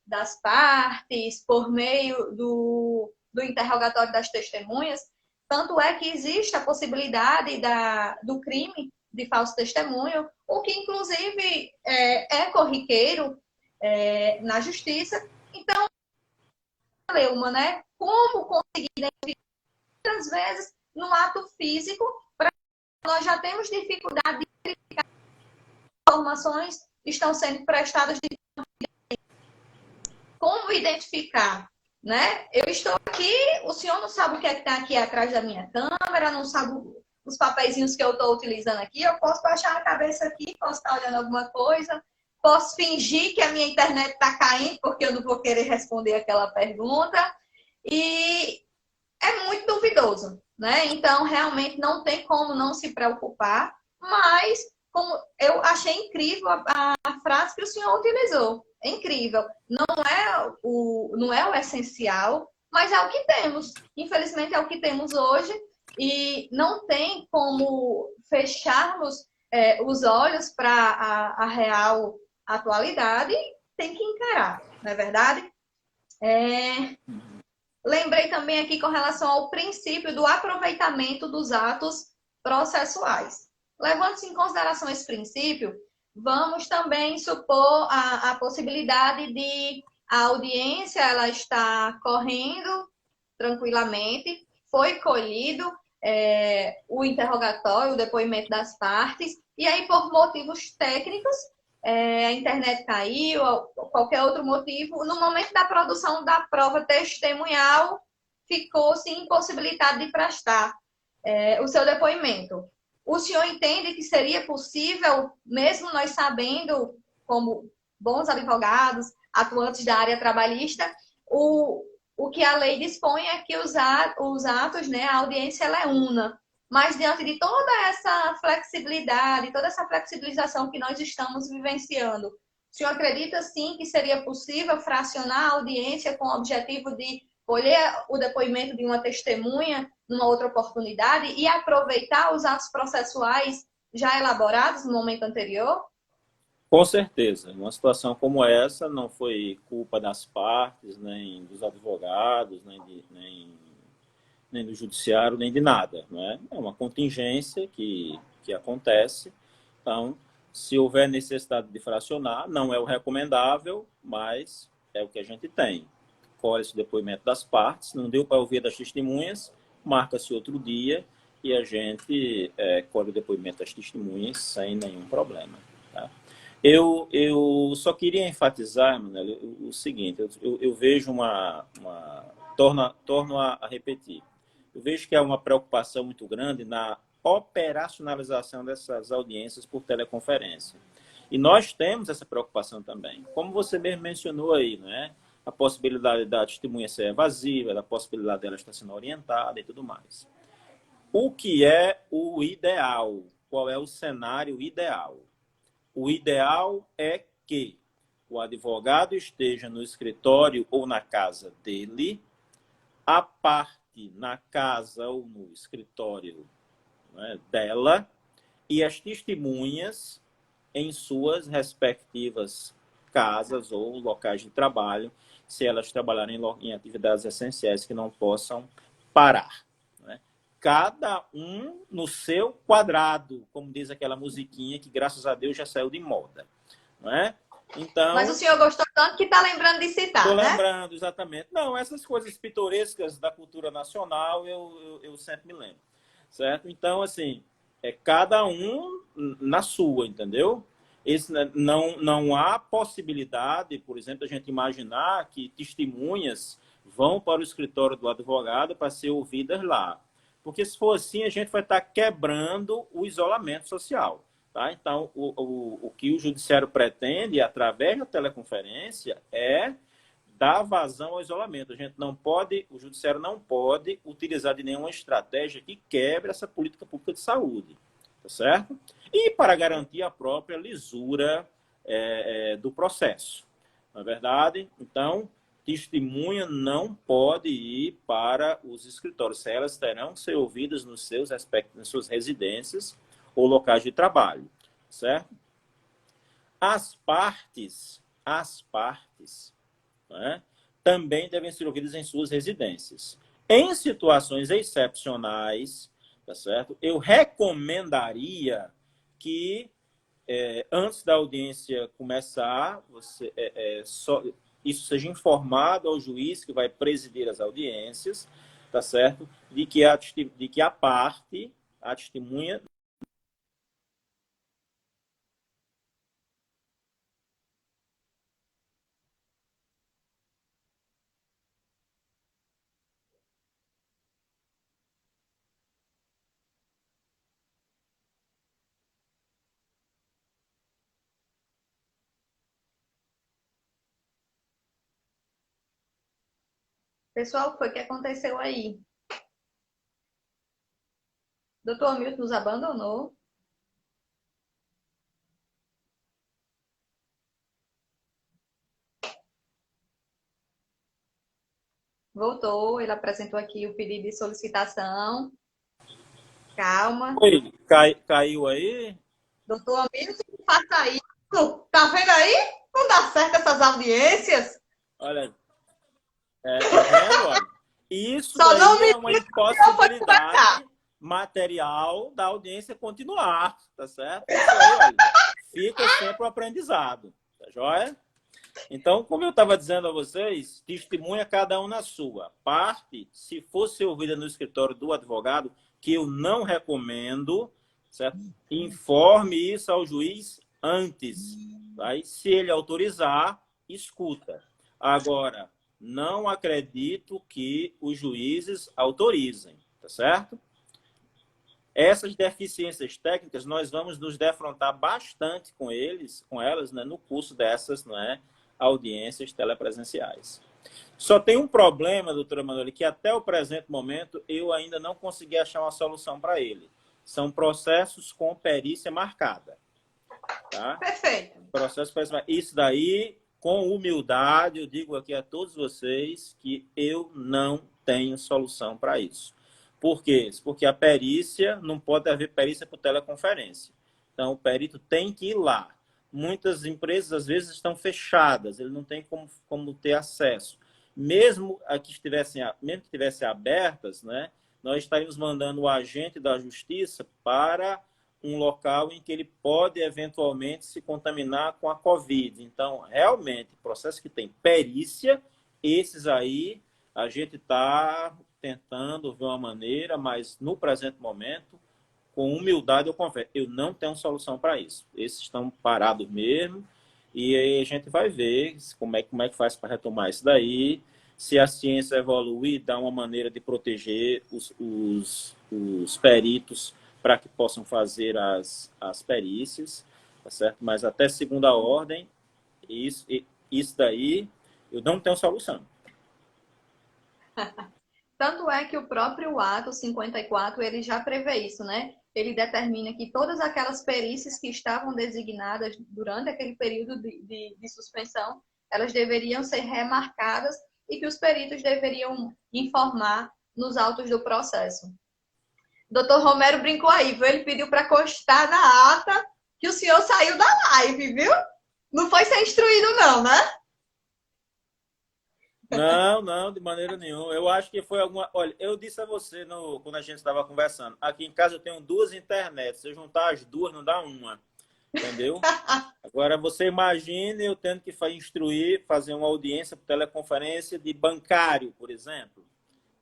S1: das partes, por meio do interrogatório das testemunhas. Tanto é que existe a possibilidade do crime de falso testemunho, o que inclusive é corriqueiro na justiça. Então, Leuma, né? Como conseguir identificar, muitas vezes, no ato físico, nós já temos dificuldade de verificar que informações estão sendo prestadas de como identificar, né? Eu estou aqui, o senhor não sabe o que é que está aqui atrás da minha câmera, não sabe os papeizinhos que eu estou utilizando aqui, eu posso baixar a cabeça aqui, posso estar olhando alguma coisa, posso fingir que a minha internet está caindo, porque eu não vou querer responder aquela pergunta, e é muito duvidoso, né? Então, realmente, não tem como não se preocupar, mas como eu achei incrível a frase que o senhor utilizou. É incrível. Não é o essencial, mas é o que temos. Infelizmente, é o que temos hoje e não tem como fecharmos os olhos para a real atualidade. Tem que encarar, não é verdade? Lembrei também aqui com relação ao princípio do aproveitamento dos atos processuais. Levando-se em consideração esse princípio, vamos também supor a possibilidade de a audiência ela está correndo tranquilamente, foi colhido o interrogatório, o depoimento das partes, e aí por motivos técnicos, a internet caiu, ou qualquer outro motivo, no momento da produção da prova testemunhal, ficou-se impossibilitado de prestar o seu depoimento. O senhor entende que seria possível, mesmo nós sabendo, como bons advogados, atuantes da área trabalhista, o que a lei dispõe é que os atos, né, a audiência ela é una. Mas diante de toda essa flexibilidade, toda essa flexibilização que nós estamos vivenciando, o senhor acredita, sim, que seria possível fracionar a audiência com o objetivo de colher o depoimento de uma testemunha numa outra oportunidade e aproveitar os atos processuais já elaborados no momento anterior?
S2: Com certeza. Uma situação como essa não foi culpa das partes, nem dos advogados, nem do judiciário, nem de nada. Não é? É uma contingência que acontece. Então, se houver necessidade de fracionar, não é o recomendável, mas é o que a gente tem. Colhe-se o depoimento das partes, não deu para ouvir das testemunhas, marca-se outro dia e a gente colhe o depoimento das testemunhas sem nenhum problema. Tá? Eu só queria enfatizar, Manuel, o seguinte, eu vejo torno a repetir, eu vejo que há uma preocupação muito grande na operacionalização dessas audiências por teleconferência. E nós temos essa preocupação também. Como você mesmo mencionou aí, né? A possibilidade da testemunha ser evasiva, da possibilidade dela estar sendo orientada e tudo mais. O que é o ideal? Qual é o cenário ideal? O ideal é que o advogado esteja no escritório ou na casa dele, a parte na casa ou no escritório, né, dela, e as testemunhas em suas respectivas casas ou locais de trabalho, se elas trabalharem em atividades essenciais que não possam parar. Né? Cada um no seu quadrado, como diz aquela musiquinha que, graças a Deus, já saiu de moda. Não é? Então,
S1: mas o senhor gostou tanto que está lembrando de citar,
S2: estou
S1: né?
S2: lembrando, exatamente. Não, essas coisas pitorescas da cultura nacional eu sempre me lembro. Certo? Então, assim, é cada um na sua, entendeu? Não há possibilidade, por exemplo, a gente imaginar que testemunhas vão para o escritório do advogado para ser ouvidas lá. Porque se for assim, a gente vai estar quebrando o isolamento social. Tá? Então, o que o judiciário pretende, através da teleconferência, é dar vazão ao isolamento. O judiciário não pode utilizar de nenhuma estratégia que quebre essa política pública de saúde. Tá certo? E para garantir a própria lisura do processo. Não é verdade? Então, testemunha não pode ir para os escritórios. Elas terão que ser ouvidas nas suas residências ou locais de trabalho. Certo? As partes, né, também devem ser ouvidas em suas residências. Em situações excepcionais, tá certo? Eu recomendaria que, antes da audiência começar, isso seja informado ao juiz que vai presidir as audiências, tá certo? De que a parte, a testemunha,
S1: Pessoal, o que foi que aconteceu aí? Doutor Hamilton nos abandonou. Voltou, ele apresentou aqui o pedido de solicitação. Calma.
S2: Oi, caiu aí?
S1: Doutor Hamilton, faça isso. Tá vendo aí? Não dá certo essas audiências.
S2: Olha, tá vendo? Olha, isso
S1: Só não
S2: daí
S1: me
S2: é uma
S1: diga que
S2: impossibilidade material da audiência continuar, tá certo? Isso aí, olha, fica sempre o aprendizado, tá joia? Então, como eu estava dizendo a vocês, testemunha cada um na sua. Parte, se fosse ouvida no escritório do advogado, que eu não recomendo, certo? Informe isso ao juiz antes. Tá? E se ele autorizar, escuta. Agora, não acredito que os juízes autorizem, tá certo? Essas deficiências técnicas, nós vamos nos defrontar bastante com elas, né, no curso dessas, né, audiências telepresenciais. Só tem um problema, doutora Manuela, que até o presente momento eu ainda não consegui achar uma solução para ele. São processos com perícia marcada. Tá?
S1: Perfeito.
S2: Isso daí, com humildade, eu digo aqui a todos vocês que eu não tenho solução para isso. Por quê? Porque a perícia, não pode haver perícia por teleconferência. Então, o perito tem que ir lá. Muitas empresas, às vezes, estão fechadas, ele não tem como ter acesso. Mesmo que estivessem abertas, né, nós estaríamos mandando o agente da justiça para um local em que ele pode, eventualmente, se contaminar com a Covid. Então, realmente, processo que tem perícia, esses aí, a gente está tentando ver uma maneira, mas no presente momento, com humildade, eu confesso, eu não tenho solução para isso. Esses estão parados mesmo, e aí a gente vai ver como é que faz para retomar isso daí, se a ciência evoluir, dá uma maneira de proteger os peritos para que possam fazer as perícias, tá certo? Mas até segunda ordem, isso daí, eu não tenho solução.
S1: Tanto é que o próprio ato 54, ele já prevê isso, né? Ele determina que todas aquelas perícias que estavam designadas durante aquele período de suspensão, elas deveriam ser remarcadas e que os peritos deveriam informar nos autos do processo. Doutor Romero brincou aí, viu? Ele pediu para constar na ata que o senhor saiu da live, viu? Não foi ser instruído não, né?
S2: Não, de maneira nenhuma. Eu acho que foi alguma... Olha, eu disse a você quando a gente estava conversando, aqui em casa eu tenho 2 internets, se eu juntar as 2 não dá uma, entendeu? Agora você imagine eu tendo que fazer uma audiência por teleconferência de bancário, por exemplo,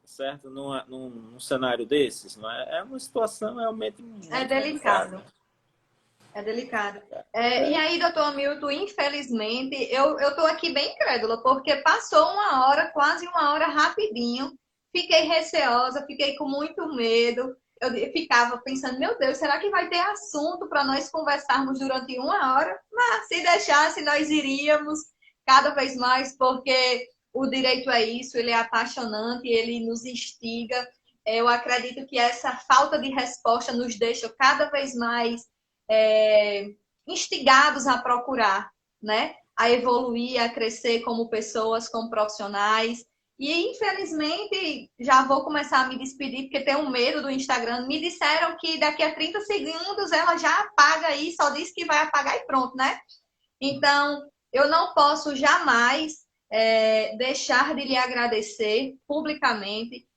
S2: certo? Num cenário desses, não é? É uma situação realmente muito
S1: delicado. É delicado. E aí, doutor Hamilton, infelizmente, eu estou aqui bem incrédula, porque passou uma hora, quase uma hora rapidinho. Fiquei receosa, fiquei com muito medo. Eu ficava pensando, meu Deus, será que vai ter assunto para nós conversarmos durante uma hora? Mas se deixasse, nós iríamos cada vez mais, porque o direito é isso, ele é apaixonante, ele nos instiga. Eu acredito que essa falta de resposta nos deixa cada vez mais instigados a procurar, né? A evoluir, a crescer como pessoas, como profissionais. E, infelizmente, já vou começar a me despedir, porque tenho um medo do Instagram. Me disseram que daqui a 30 segundos ela já apaga aí, só diz que vai apagar e pronto, né? Então, eu não posso jamais deixar de lhe agradecer publicamente.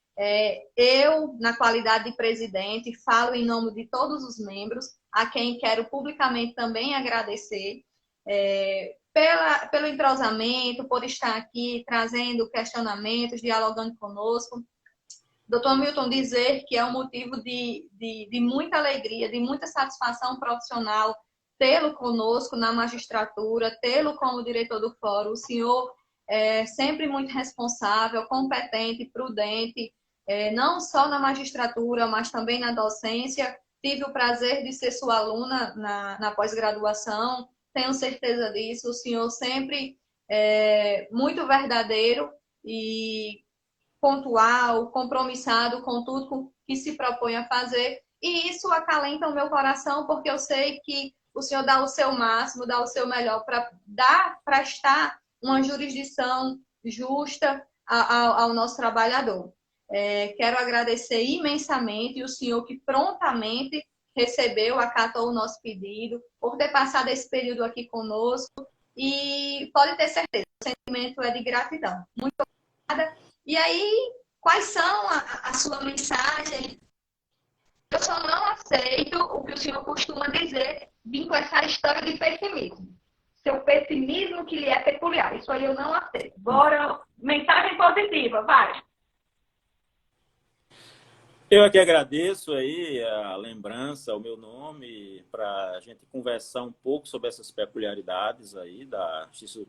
S1: Eu, na qualidade de presidente, falo em nome de todos os membros, a quem quero publicamente também agradecer pelo entrosamento, por estar aqui trazendo questionamentos, dialogando conosco. Doutor Milton, dizer que é um motivo de muita alegria, de muita satisfação profissional tê-lo conosco na magistratura, tê-lo como diretor do fórum. O senhor é sempre muito responsável, competente, prudente, não só na magistratura, mas também na docência. Tive o prazer de ser sua aluna na pós-graduação, tenho certeza disso. O senhor sempre muito verdadeiro e pontual, compromissado com tudo que se propõe a fazer. E isso acalenta o meu coração, porque eu sei que o senhor dá o seu máximo, dá o seu melhor para estar uma jurisdição justa ao nosso trabalhador. Quero agradecer imensamente o senhor que prontamente recebeu, acatou o nosso pedido, por ter passado esse período aqui conosco, e pode ter certeza, o sentimento é de gratidão. Muito obrigada. E aí, quais são a sua mensagem? Eu só não aceito o que o senhor costuma dizer, vir com essa história de pessimismo. Seu pessimismo que lhe é peculiar, isso aí eu não aceito. Bora, mensagem positiva, vai.
S2: Eu aqui agradeço aí a lembrança, o meu nome, para a gente conversar um pouco sobre essas peculiaridades aí da justiça